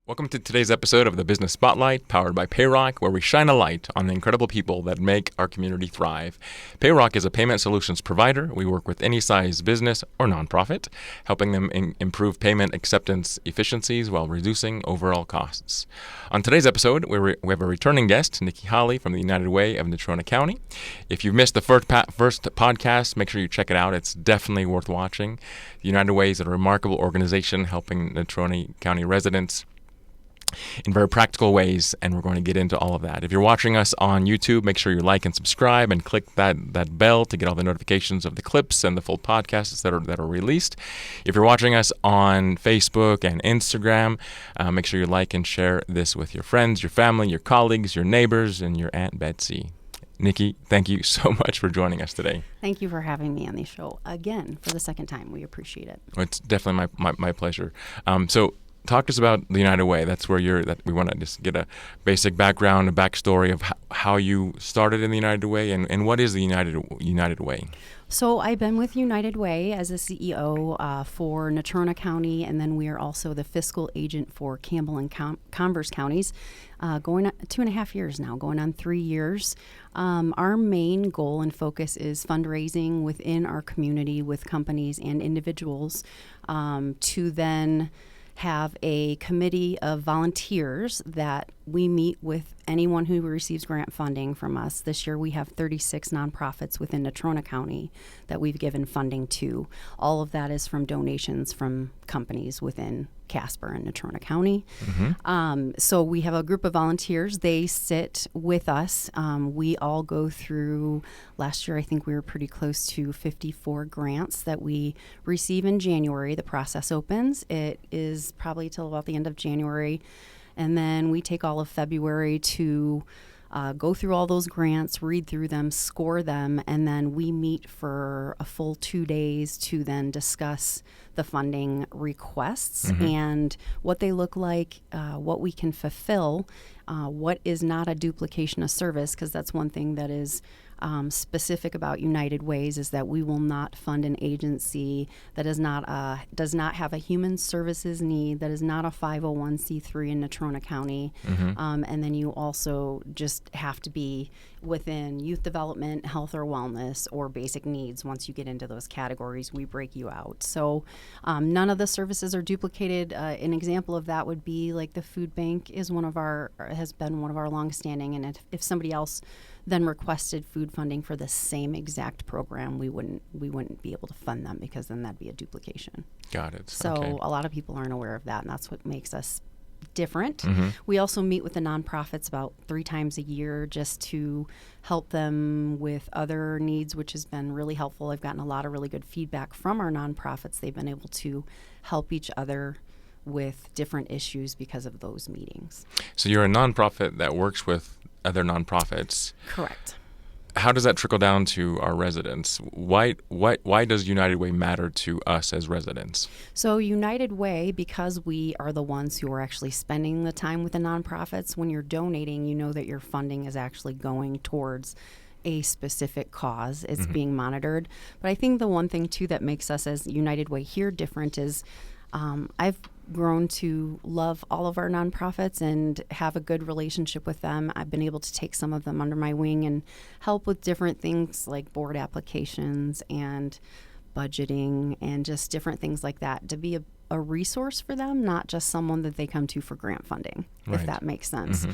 Welcome to today's episode of the Business Spotlight, powered by Payrock, where we shine a light on the incredible people that make our community thrive. Payrock is a payment solutions provider. We work with any size business or nonprofit, helping them improve payment acceptance efficiencies while reducing overall costs. On today's episode, we have a returning guest, Nikki Holly from the United Way of Natrona County. If you've missed the first podcast, make sure you check it out. It's definitely worth watching. The United Way is a remarkable organization helping Natrona County residents in very practical ways, and we're going to get into all of that. If you're watching us on YouTube, make sure you like and subscribe and click that bell to get all the notifications of the clips and the full podcasts that are released. If you're watching us on Facebook and Instagram, make sure you like and share this with your friends, your family, your colleagues, your neighbors, and your Aunt Betsy. Nikki, thank you so much for joining us today. Thank you for having me on the show again for the second time. We appreciate it. It's definitely my pleasure. So talk to us about the United Way. That's where we want to just get a basic background, a backstory of how you started in the United Way and what is the United Way? So I've been with United Way as a CEO for Natrona County, and then we are also the fiscal agent for Campbell and Converse counties, going on 2.5 years now, going on 3 years. Our main goal and focus is fundraising within our community with companies and individuals to then have a committee of volunteers that we meet with anyone who receives grant funding from us. This year we have 36 nonprofits within Natrona County that we've given funding to. All of that is from donations from companies within Casper and Natrona County. Mm-hmm. So we have a group of volunteers. They sit with us. We all go through, last year I think we were pretty close to 54 grants that we receive in January. The process opens. It is probably till about the end of January. And then we take all of February to go through all those grants, read through them, score them, and then we meet for a full 2 days to then discuss the funding requests and what they look like, what we can fulfill, what is not a duplication of service, because that's one thing that is specific about United Ways is that we will not fund an agency that does not have a human services need, that is not a 501c3 in Natrona County. And then you also just have to be within youth development, health or wellness, or basic needs. Once you get into those categories, we break you out. So none of the services are duplicated. An example of that would be like the food bank has been one of our longstanding, and if somebody else then requested food funding for the same exact program, we wouldn't be able to fund them, because then that'd be a duplication. Got it. So okay. A lot of people aren't aware of that, and that's what makes us different. We also meet with the nonprofits about 3 times a year just to help them with other needs, which has been really helpful. I've gotten a lot of really good feedback from our nonprofits. They've been able to help each other with different issues because of those meetings. So you're a nonprofit that works with other nonprofits. Correct. How does that trickle down to our residents? Why does United Way matter to us as residents? So United Way, because we are the ones who are actually spending the time with the nonprofits, when you're donating, you know that your funding is actually going towards a specific cause. It's being monitored. But I think the one thing, too, that makes us as United Way here different is I've grown to love all of our nonprofits and have a good relationship with them. I've been able to take some of them under my wing and help with different things like board applications and budgeting and just different things like that, to be a resource for them, not just someone that they come to for grant funding, if that makes sense.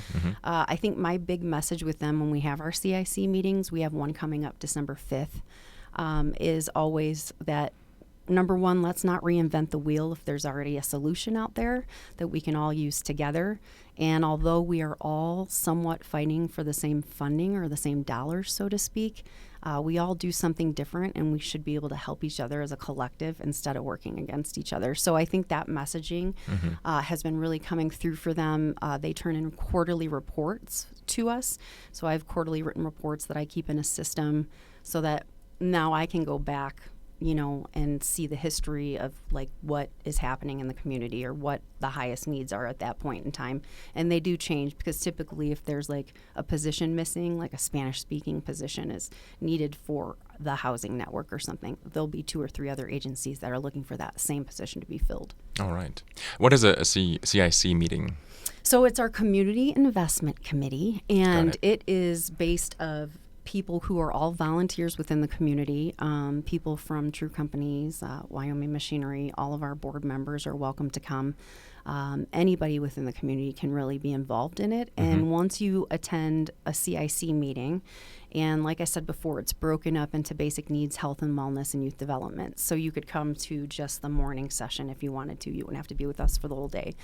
I think my big message with them when we have our CIC meetings, we have one coming up December 5th, is always that, number one, let's not reinvent the wheel if there's already a solution out there that we can all use together. And although we are all somewhat fighting for the same funding or the same dollars, so to speak, we all do something different, and we should be able to help each other as a collective instead of working against each other. So I think that messaging has been really coming through for them. They turn in quarterly reports to us. So I have quarterly written reports that I keep in a system so that now I can go back and see the history of like what is happening in the community or what the highest needs are at that point in time. And they do change because typically if there's like a position missing, like a Spanish speaking position is needed for the housing network or something, there'll be 2 or 3 other agencies that are looking for that same position to be filled. All right. What is a CIC meeting? So it's our Community Investment Committee, and Got it. it is based of people who are all volunteers within the community, people from True Companies, Wyoming Machinery, all of our board members are welcome to come. Anybody within the community can really be involved in it. And once you attend a CIC meeting, and like I said before, it's broken up into basic needs, health and wellness, and youth development. So you could come to just the morning session if you wanted to. You wouldn't have to be with us for the whole day.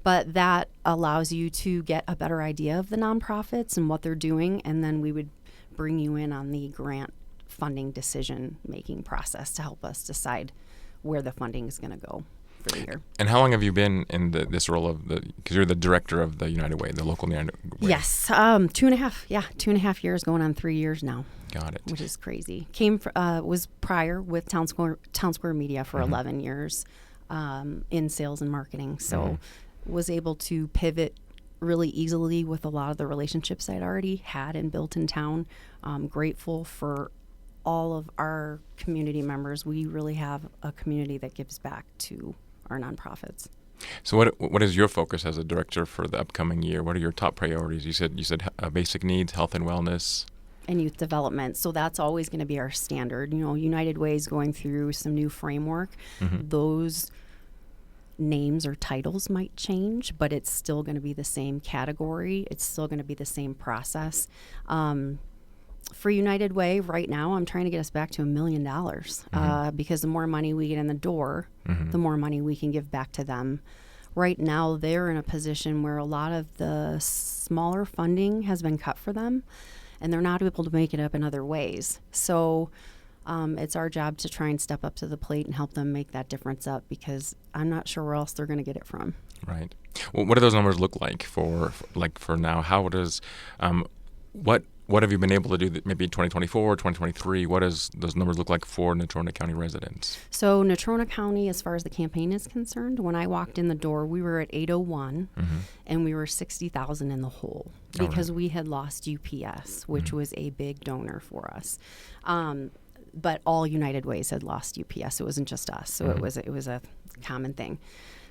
But that allows you to get a better idea of the nonprofits and what they're doing, and then we would bring you in on the grant funding decision-making process to help us decide where the funding is going to go for the year. And how long have you been in this role of because you're the director of the United Way, the local United Way? Yes, 2.5 years, going on 3 years now. Got it. Which is crazy. Was prior with Town Square Media for 11 years in sales and marketing. So was able to pivot really easily with a lot of the relationships I'd already had and built in town. Grateful for all of our community members. We really have a community that gives back to our nonprofits. So what is your focus as a director for the upcoming year? What are your top priorities? You said basic needs, health and wellness, and youth development. So that's always going to be our standard. United Way is going through some new framework. Those names or titles might change, but it's still going to be the same category. It's still going to be the same process. For United Way, right now, I'm trying to get us back to $1 million because the more money we get in the door, the more money we can give back to them. Right now, they're in a position where a lot of the smaller funding has been cut for them, and they're not able to make it up in other ways. So it's our job to try and step up to the plate and help them make that difference up, because I'm not sure where else they're going to get it from. Right. Well, what do those numbers look like for now? How does what have you been able to do maybe in 2024, 2023? What does those numbers look like for Natrona County residents? So Natrona County, as far as the campaign is concerned, when I walked in the door, we were at 801 and we were 60,000 in the hole because we had lost UPS, which was a big donor for us. But all United Ways had lost UPS. It wasn't just us. So it was a common thing.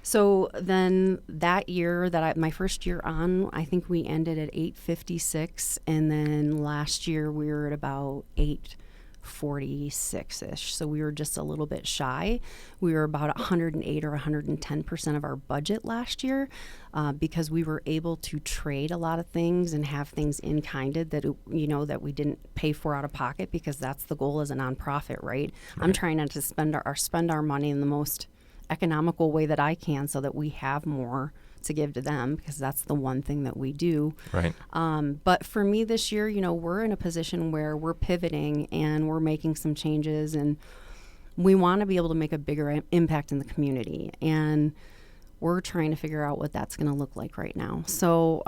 So then that year, my first year on, I think we ended at 856, and then last year we were at about 846-ish. So we were just a little bit shy. We were about 108 or 110% of our budget last year because we were able to trade a lot of things and have things in-kinded that we didn't pay for out of pocket, because that's the goal as a nonprofit, right? I'm trying not to spend our money in the most economical way that I can, so that we have more to give to them, because that's the one thing that we do. Right. But for me this year, we're in a position where we're pivoting and we're making some changes, and we want to be able to make a bigger impact in the community. And we're trying to figure out what that's going to look like right now. So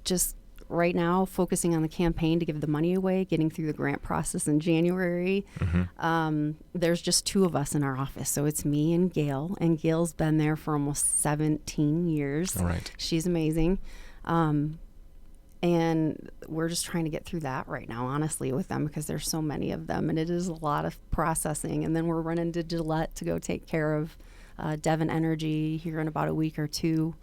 just right now, focusing on the campaign to give the money away, getting through the grant process in January. There's just 2 of us in our office. So it's me and Gail. And Gail's been there for almost 17 years. All right. She's amazing. And we're just trying to get through that right now, honestly, with them, because there's so many of them. And it is a lot of processing. And then we're running to Gillette to go take care of Devon Energy here in about a week or 2.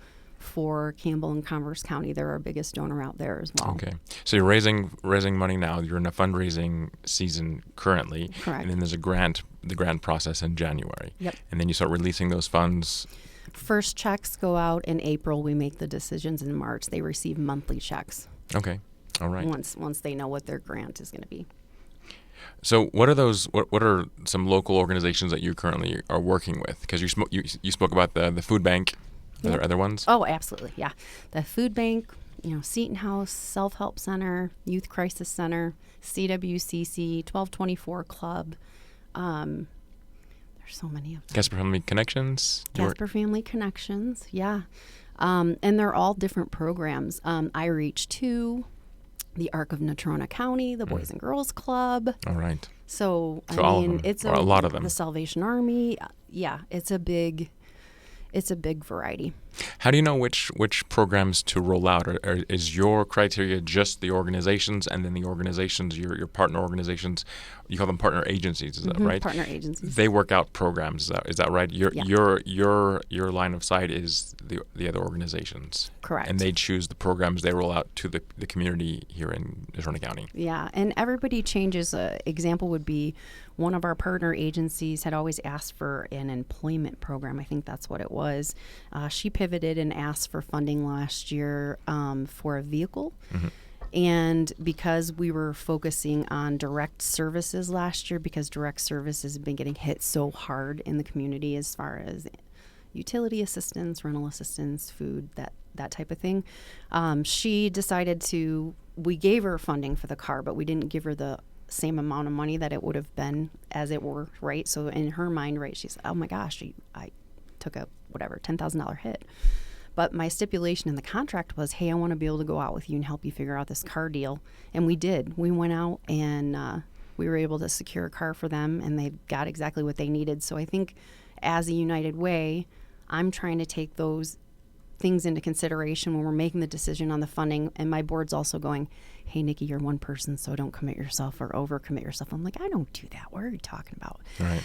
For Campbell and Converse County. They're our biggest donor out there as well. Okay. So you're raising money now. You're in a fundraising season currently. Correct. And then there's the grant process in January. Yep. And then you start releasing those funds. First checks go out in April. We make the decisions in March. They receive monthly checks. Okay. All right. Once they know what their grant is going to be. So what are some local organizations that you currently are working with? Because you spoke about the food bank. Are there other ones? Oh, absolutely, yeah. The food bank, Seton House, Self-Help Center, Youth Crisis Center, CWCC, 1224 Club. There's so many of them. Casper Family Connections? Casper Family Connections, yeah. And they're all different programs. I Reach 2, the Arc of Natrona County, the Boys and Girls Club. All right. So So all of them, it's or a lot of them. The Salvation Army. Yeah, it's a big variety. How do you know which programs to roll out? Or is your criteria just the organizations, and then the organizations, your partner organizations, you call them partner agencies, is that right? Partner agencies. They work out programs, is that right? Your line of sight is the other organizations. Correct. And they choose the programs they roll out to the community here in Natrona County. Yeah, and everybody changes. Example would be one of our partner agencies had always asked for an employment program. I think that's what it was. She pivoted and asked for funding last year for a vehicle. Mm-hmm. And because we were focusing on direct services last year, because direct services have been getting hit so hard in the community as far as utility assistance, rental assistance, food, that type of thing, she decided we gave her funding for the car, but we didn't give her the same amount of money that it would have been as it were, right? So in her mind, right, she's, oh my gosh, I took a $10,000 hit. But my stipulation in the contract was, hey, I want to be able to go out with you and help you figure out this car deal. And we did. We went out and we were able to secure a car for them, and they got exactly what they needed. So I think as a United Way, I'm trying to take those things into consideration when we're making the decision on the funding. And my board's also going, hey, Nikki, you're one person, so don't commit yourself or overcommit yourself. I'm like, I don't do that. What are you talking about? Right.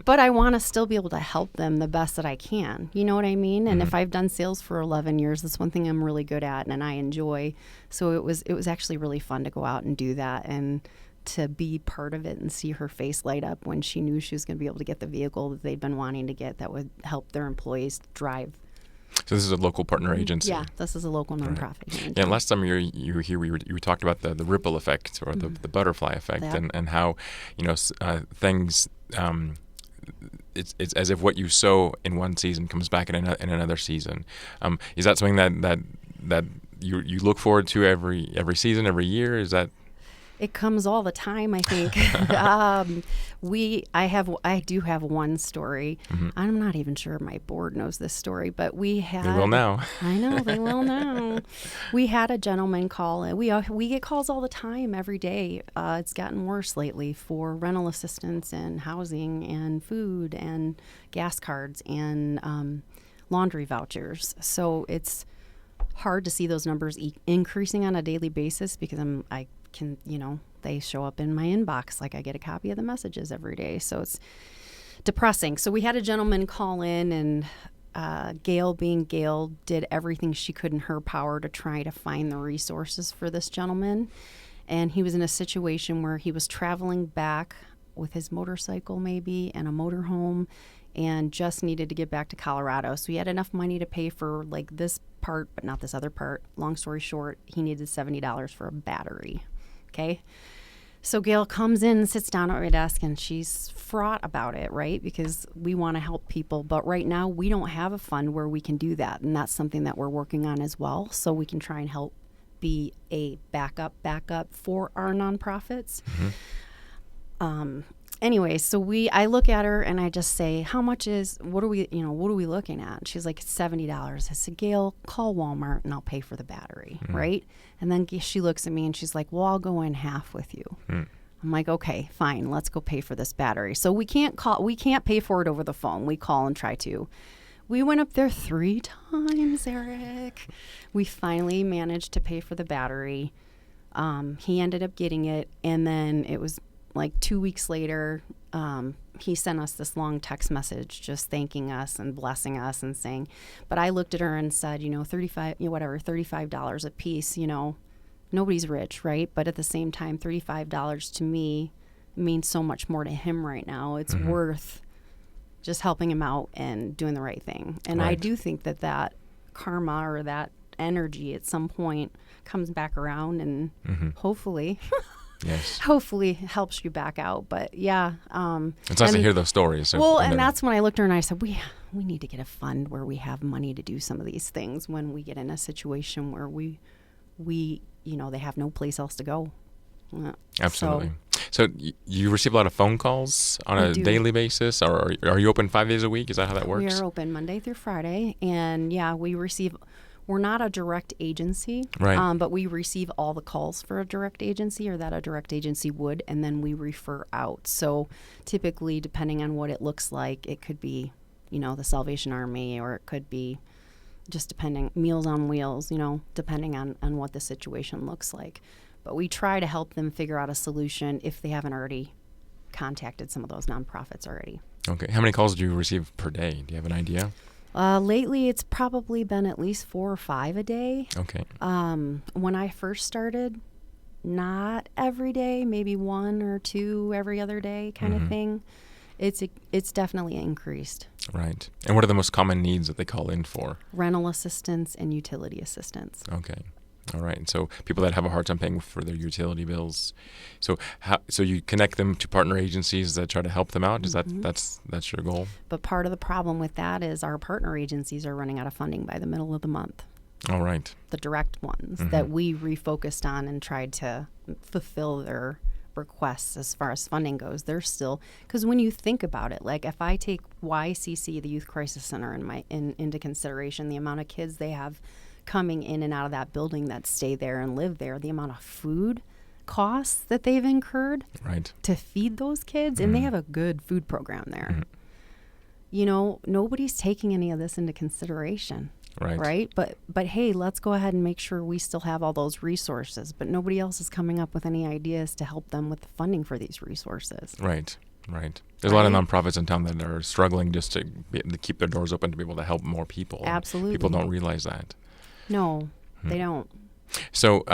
But I want to still be able to help them the best that I can. You know what I mean? And if I've done sales for 11 years, that's one thing I'm really good at and I enjoy. So it was actually really fun to go out and do that and to be part of it and see her face light up when she knew she was going to be able to get the vehicle that they'd been wanting to get that would help their employees drive. So this is a local partner agency. Yeah, this is a local nonprofit. Right. Yeah, last time you were here, we talked about the ripple effect or the butterfly effect, and how things. It's as if what you sow in one season comes back in another season. Is that something that you look forward to every season, every year? Is that? It comes all the time, I think. I do have one story. Mm-hmm. I'm not even sure my board knows this story, but we had. They will now. I know they will now. We had a gentleman call, and we get calls all the time, every day. It's gotten worse lately for rental assistance and housing and food and gas cards and laundry vouchers. So it's hard to see those numbers increasing on a daily basis because they show up in my inbox. Like I get a copy of the messages every day. So it's depressing. So we had a gentleman call in, and Gail, being Gail, did everything she could in her power to try to find the resources for this gentleman. And he was in a situation where he was traveling back with his motorcycle maybe and a motorhome and just needed to get back to Colorado. So he had enough money to pay for like this part, but not this other part. Long story short, he needed $70 for a battery. Okay. So Gail comes in and sits down at my desk, and she's fraught about it, right? Because we want to help people. But right now we don't have a fund where we can do that. And that's something that we're working on as well. So we can try and help be a backup for our nonprofits. Mm-hmm. Anyway, so I look at her and I just say, what are we looking at? And she's like, it's $70. I said, Gail, call Walmart and I'll pay for the battery, right? And then she looks at me and she's like, well, I'll go in half with you. I'm like, okay, fine, let's go pay for this battery. So we can't pay for it over the phone. We call and try to. We went up there 3 times, Eric. We finally managed to pay for the battery. He ended up getting it, and then it was like 2 weeks later, he sent us this long text message just thanking us and blessing us and saying, but I looked at her and said, $35 a piece, nobody's rich, right? But at the same time, $35 to me means so much more to him right now. It's worth just helping him out and doing the right thing. And right. I do think that karma or that energy at some point comes back around and hopefully... Yes. Hopefully helps you back out. But yeah. It's nice to hear those stories. And that's when I looked at her and I said, we need to get a fund where we have money to do some of these things when we get in a situation where we they have no place else to go. Absolutely. So you receive a lot of phone calls on a daily basis, or are you open 5 days a week? Is that how that works? We are open Monday through Friday. And yeah, we receive We're not a direct agency, Right. but we receive all the calls for a direct agency or that a direct agency would, and then we refer out. So typically, depending on what it looks like, it could be, the Salvation Army, or it could be just depending, Meals on Wheels, depending on what the situation looks like. But we try to help them figure out a solution if they haven't already contacted some of those nonprofits already. Okay. How many calls do you receive per day? Do you have an idea? Lately, it's probably been at least 4 or 5 a day. Okay. When I first started, not every day, maybe 1 or 2 every other day kind of thing. It's definitely increased. Right. And what are the most common needs that they call in for? Rental assistance and utility assistance. Okay. All right. So people that have a hard time paying for their utility bills. So you connect them to partner agencies that try to help them out? Is that's your goal? But part of the problem with that is our partner agencies are running out of funding by the middle of the month. All right. The direct ones that we refocused on and tried to fulfill their requests as far as funding goes. They're still, because when you think about it, like if I take YCC, the Youth Crisis Center, into consideration, the amount of kids they have coming in and out of that building that stay there and live there, the amount of food costs that they've incurred to feed those kids, and they have a good food program there. Nobody's taking any of this into consideration. Right. But hey, let's go ahead and make sure we still have all those resources. But nobody else is coming up with any ideas to help them with the funding for these resources. Right. There's a lot of nonprofits in town that are struggling just to keep their doors open to be able to help more people. Absolutely. People don't realize that. No, they don't. So,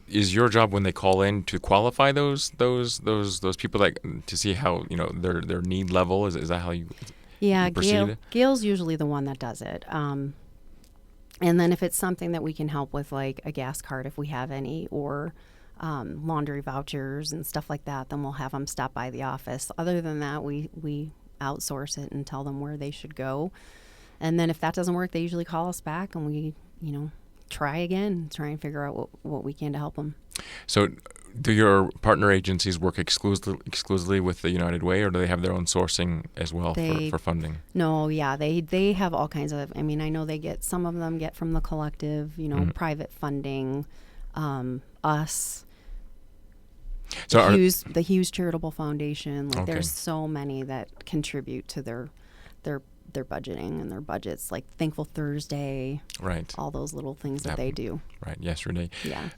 is your job when they call in to qualify those people to see how their need level is? Is that how you? Yeah, proceed? Gail's usually the one that does it. And then if it's something that we can help with, like a gas card if we have any, or laundry vouchers and stuff like that, then we'll have them stop by the office. Other than that, we outsource it and tell them where they should go. And then if that doesn't work, they usually call us back and we, try again, try and figure out what we can to help them. So do your partner agencies work exclusively with the United Way, or do they have their own sourcing as well for funding? No, yeah, they have all kinds of, I know some of them get from the collective, private funding, us, so the Hughes Charitable Foundation. Like there's so many that contribute to their budgeting and their budgets, like Thankful Thursday, right? All those little things that they do. Right, yesterday. Yeah.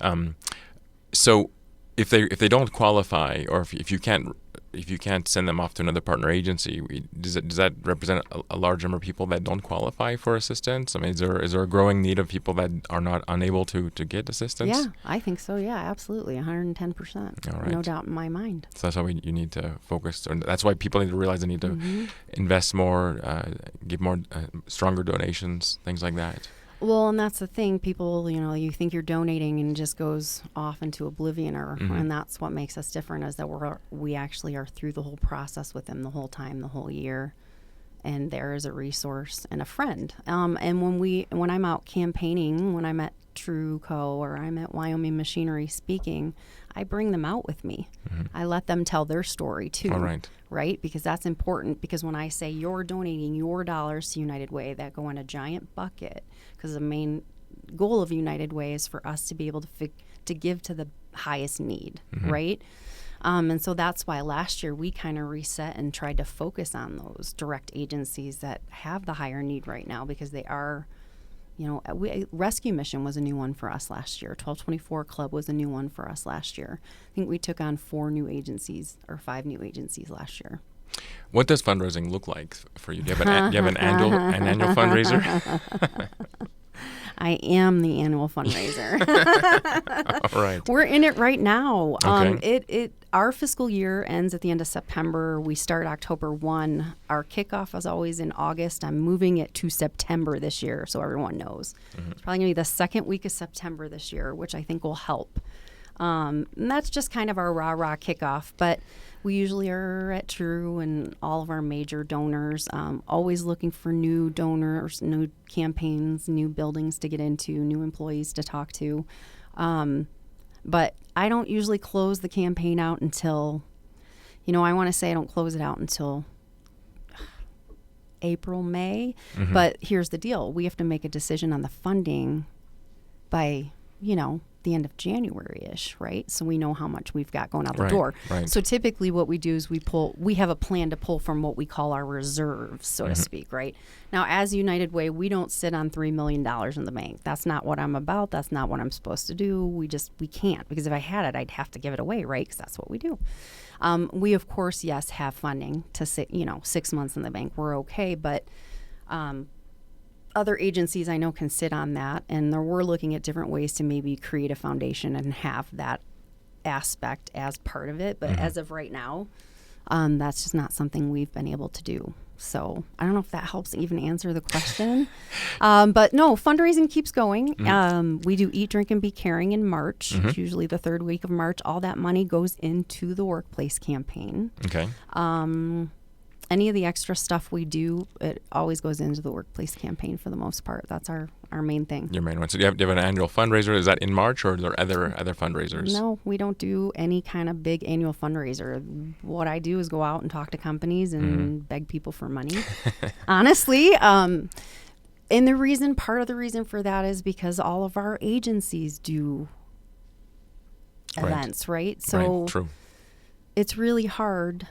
So if they don't qualify, or if you can't send them off to another partner agency, does that represent a large number of people that don't qualify for assistance? Is there a growing need of people that are not unable to get assistance? Yeah, I think so. Yeah, absolutely, 110%. All right. No doubt in my mind. So that's why you need to focus, and that's why people need to realize they need to invest more, give more stronger donations, things like that. Well, and that's the thing. People, you think you're donating and it just goes off into oblivion, and that's what makes us different, is that we actually are through the whole process with them the whole time, the whole year, and there is a resource and a friend. And when I'm out campaigning, when I'm at TrueCo or I'm at Wyoming Machinery speaking, I bring them out with me. I let them tell their story too. All right. Right? Because that's important, because when I say you're donating your dollars to United Way, that go in a giant bucket, because the main goal of United Way is for us to be able to give to the highest need, right? And so that's why last year we kind of reset and tried to focus on those direct agencies that have the higher need right now, because they are, Rescue Mission was a new one for us last year. 1224 Club was a new one for us last year. I think we took on 4 new agencies or 5 new agencies last year. What does fundraising look like for you? Do you have an annual fundraiser? I am the annual fundraiser. All right. We're in it right now. Okay. Our fiscal year ends at the end of September. We start October 1. Our kickoff is always in August. I'm moving it to September this year, so everyone knows. It's probably going to be the second week of September this year, which I think will help. And that's just kind of our rah-rah kickoff. But we usually are at True and all of our major donors, always looking for new donors, new campaigns, new buildings to get into, new employees to talk to. But I don't usually close the campaign out until, I want to say I don't close it out until April, May. But here's the deal. We have to make a decision on the funding by, the end of January-ish, right? So we know how much we've got going out the door. Right. So typically what we do is we have a plan to pull from what we call our reserves, so to speak, right? Now, as United Way, we don't sit on $3 million in the bank. That's not what I'm about. That's not what I'm supposed to do. We can't, because if I had it, I'd have to give it away, right? Because that's what we do. We, of course, yes, have funding to sit, 6 months in the bank. We're okay, but other agencies I know can sit on that, and we're looking at different ways to maybe create a foundation and have that aspect as part of it. But as of right now, that's just not something we've been able to do. So I don't know if that helps even answer the question. But no, fundraising keeps going. We do Eat, Drink, and Be Caring in March. It's usually the third week of March. All that money goes into the workplace campaign. Okay. Any of the extra stuff we do, it always goes into the workplace campaign for the most part. That's our main thing. Your main one. So do you have an annual fundraiser? Is that in March, or are there other fundraisers? No, we don't do any kind of big annual fundraiser. What I do is go out and talk to companies and beg people for money. Honestly, and part of the reason for that is because all of our agencies do events, right? So true. It's really hard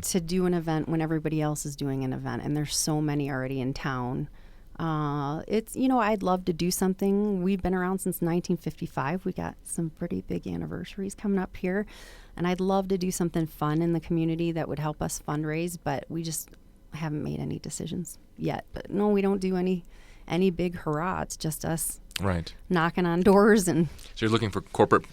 to do an event when everybody else is doing an event, and there's so many already in town. I'd love to do something. We've been around since 1955. We got some pretty big anniversaries coming up here, and I'd love to do something fun in the community that would help us fundraise, but we just haven't made any decisions yet. But no, we don't do any big hurrah. It's just us knocking on doors. And so you're looking for corporate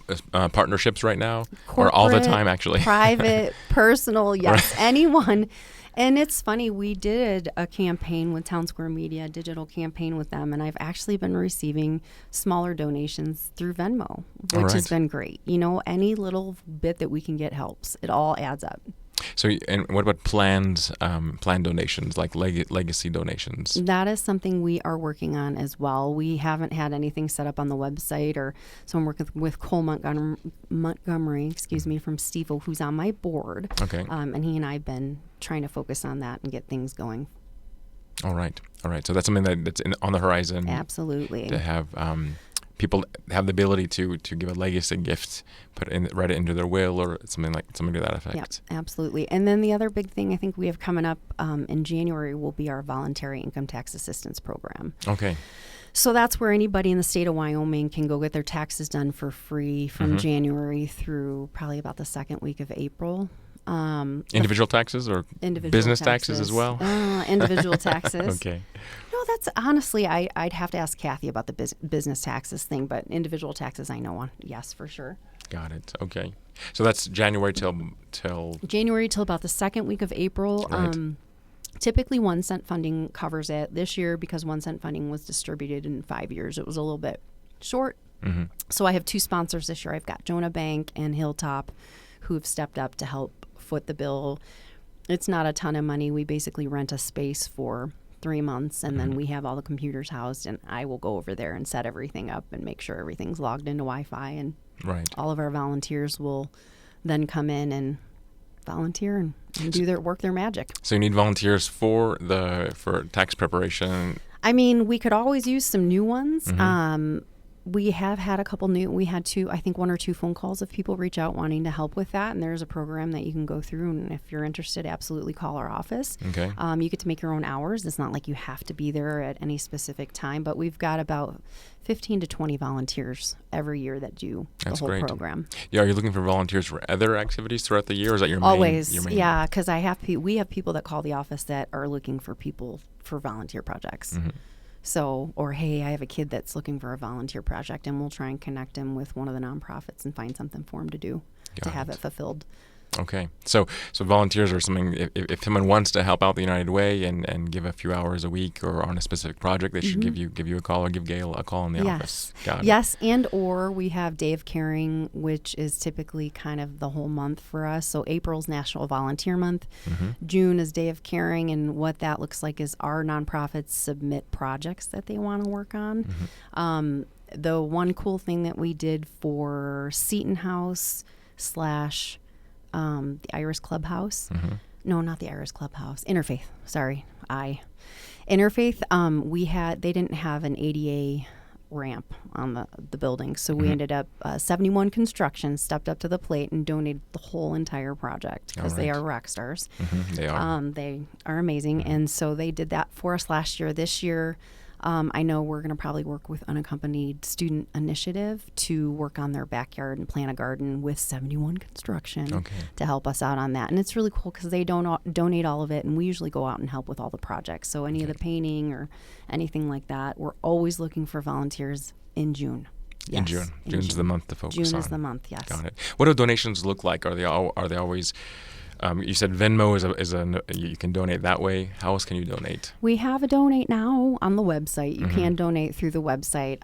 partnerships right now, or all the time, actually? Private, personal, yes, anyone. And it's funny, we did a campaign with Town Square Media, a digital campaign with them, and I've actually been receiving smaller donations through Venmo, which has been great. Any little bit that we can get helps. It all adds up. So, and what about planned donations, like legacy donations? That is something we are working on as well. We haven't had anything set up on the website, so I'm working with Cole Montgomery, from Steve-O, who's on my board. Okay. And he and I have been trying to focus on that and get things going. All right. So that's something that's on the horizon. Absolutely. To have people have the ability to give a legacy gift, write it into their will or something to that effect. Yep, absolutely. And then the other big thing I think we have coming up in January will be our voluntary income tax assistance program. Okay. So that's where anybody in the state of Wyoming can go get their taxes done for free from January through probably about the second week of April. Individual taxes or business taxes as well? Individual taxes. Okay. No, that's honestly, I'd have to ask Kathy about the business taxes thing, but individual taxes I know on. Yes, for sure. Got it. Okay. So that's January till January till about the second week of April. Right. Typically 1 cent funding covers it. This year, because 1 cent funding was distributed in 5 years, it was a little bit short. So I have 2 sponsors this year. I've got Jonah Bank and Hilltop, who have stepped up to help foot the bill. It's not a ton of money. We basically rent a space for 3 months, and then we have all the computers housed, and I will go over there and set everything up and make sure everything's logged into Wi-Fi, and all of our volunteers will then come in and volunteer and do their magic. So you need volunteers for tax preparation. I mean, we could always use some new ones. We have had a couple we had 1 or 2 phone calls of people reach out wanting to help with that. And there's a program that you can go through. And if you're interested, absolutely call our office. Okay. You get to make your own hours. It's not like you have to be there at any specific time, but we've got about 15 to 20 volunteers every year that do the whole program. Yeah. Are you looking for volunteers for other activities throughout the year? Or is that your Always. main? Yeah. Cause we have people that call the office that are looking for people for volunteer projects. So, or hey, I have a kid that's looking for a volunteer project, and we'll try and connect him with one of the nonprofits and find something for him to do to have it fulfilled. Okay. So volunteers are something, if someone wants to help out the United Way and give a few hours a week or on a specific project, they should give you a call or give Gail a call in the office. Got it. Yes, and or we have Day of Caring, which is typically kind of the whole month for us. So April's National Volunteer Month. June is Day of Caring, and what that looks like is our nonprofits submit projects that they want to work on. The one cool thing that we did for Seton House / the Iris Clubhouse. No, not the Iris Clubhouse. Interfaith. Sorry. Interfaith, they didn't have an ADA ramp on the building. So we ended up, 71 Construction stepped up to the plate and donated the whole entire project because they are rock stars. They are. They are amazing. And so they did that for us last year. This year, I know we're going to probably work with Unaccompanied Student Initiative to work on their backyard and plant a garden with 71 Construction to help us out on that. And it's really cool because they don't donate all of it, and we usually go out and help with all the projects. So any of the painting or anything like that, we're always looking for volunteers in June. Yes, in June. June's the month to focus on. June is the month, yes. Got it. What do donations look like? Are they always... you said Venmo you can donate that way. How else can you donate? We have a donate now on the website. You can donate through the website.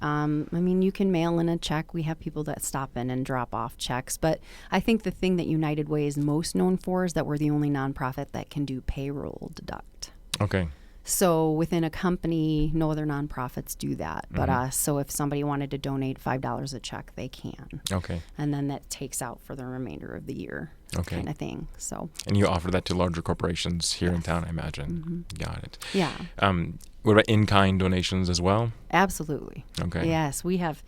You can mail in a check. We have people that stop in and drop off checks. But I think the thing that United Way is most known for is that we're the only nonprofit that can do payroll deduct. Okay. So within a company, no other nonprofits do that but us. So if somebody wanted to donate $5 a check, they can. Okay. And then that takes out for the remainder of the year, kind of thing. So. And you offer that to larger corporations here in town, I imagine. Got it. Yeah. What about in-kind donations as well? Absolutely. Okay. Yes, we have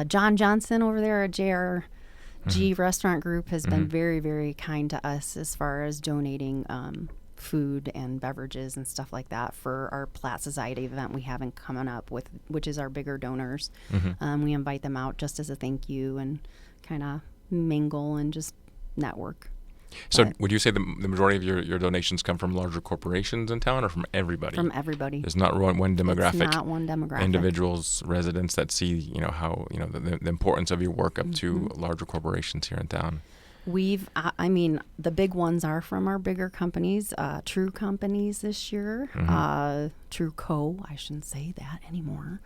John Johnson over there at JRG Restaurant Group has been very, very kind to us as far as donating food and beverages and stuff like that for our Platt Society event we have coming up with, which is our bigger donors. We invite them out just as a thank you and kind of mingle and just network. So would you say the majority of your donations come from larger corporations in town or from everybody? From everybody. There's not one demographic. It's not one demographic. Individuals, residents that see, how, the importance of your work up to larger corporations here in town. The big ones are from our bigger companies, True Companies this year, True Co. I shouldn't say that anymore.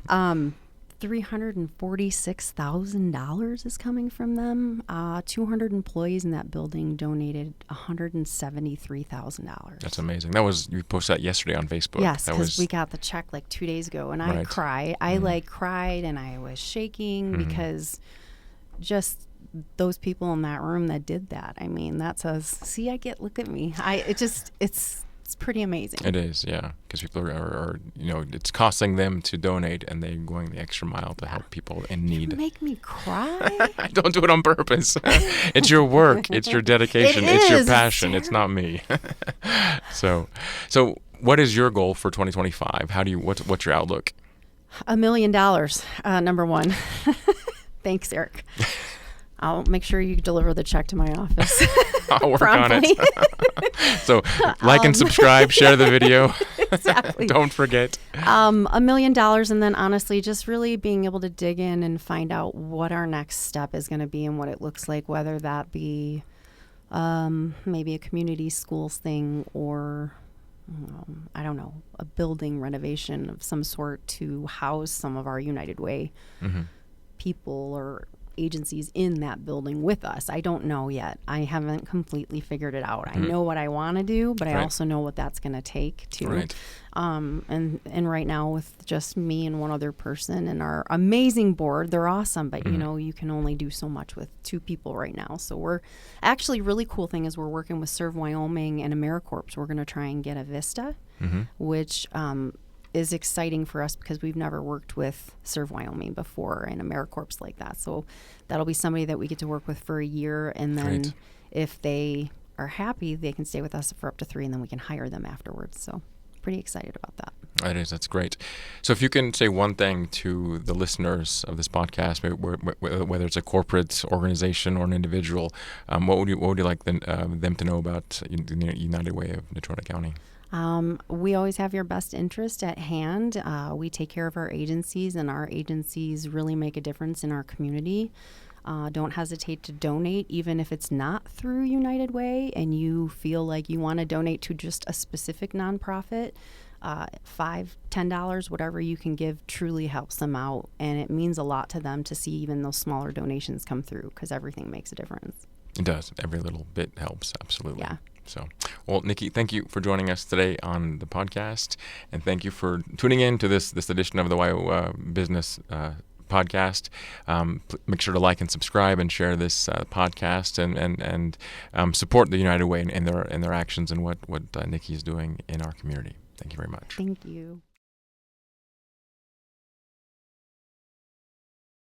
$346,000 is coming from them. 200 employees in that building donated $173,000. That's amazing. You posted that yesterday on Facebook. Yes, because we got the check like 2 days ago, and I cried. I cried, and I was shaking because just those people in that room that did that. I mean, that says, look at me. It's pretty amazing. It is, yeah, because people are it's costing them to donate, and they're going the extra mile to help people in need. You make me cry. I don't do it on purpose. It's your work. It's your dedication. It's your passion. It's not me. So what is your goal for 2025? What's your outlook? $1 million, number one. Thanks, Eric. I'll make sure you deliver the check to my office. I'll work on it. So like and subscribe, share the video. Exactly. Don't forget. $1 million, and then honestly, just really being able to dig in and find out what our next step is going to be and what it looks like, whether that be maybe a community schools thing or I don't know, a building renovation of some sort to house some of our United Way people or agencies in that building with us. I don't know yet. I haven't completely figured it out. I know what I want to do, but I also know what that's going to take too. Right. And right now with just me and one other person and our amazing board, they're awesome, but you can only do so much with 2 people right now. So we're actually really cool thing is we're working with Serve Wyoming and AmeriCorps. We're going to try and get a Vista, which is exciting for us because we've never worked with Serve Wyoming before and AmeriCorps like that. So that'll be somebody that we get to work with for a year, and then if they are happy, they can stay with us for up to 3, and then we can hire them afterwards. So pretty excited about that. It is. That's great. So if you can say one thing to the listeners of this podcast, whether it's a corporate organization or an individual, what would you like them to know about the United Way of Natrona County? We always have your best interest at hand. We take care of our agencies, and our agencies really make a difference in our community. Don't hesitate to donate, even if it's not through United Way and you feel like you want to donate to just a specific nonprofit. $5, $10, whatever you can give truly helps them out, and it means a lot to them to see even those smaller donations come through because everything makes a difference. It does. Every little bit helps. Absolutely. Yeah. So, well, Nikki, thank you for joining us today on the podcast, and thank you for tuning in to this edition of the WYO Business podcast. Make sure to like and subscribe and share this podcast and support the United Way in their actions and what Nikki is doing in our community. Thank you very much. Thank you.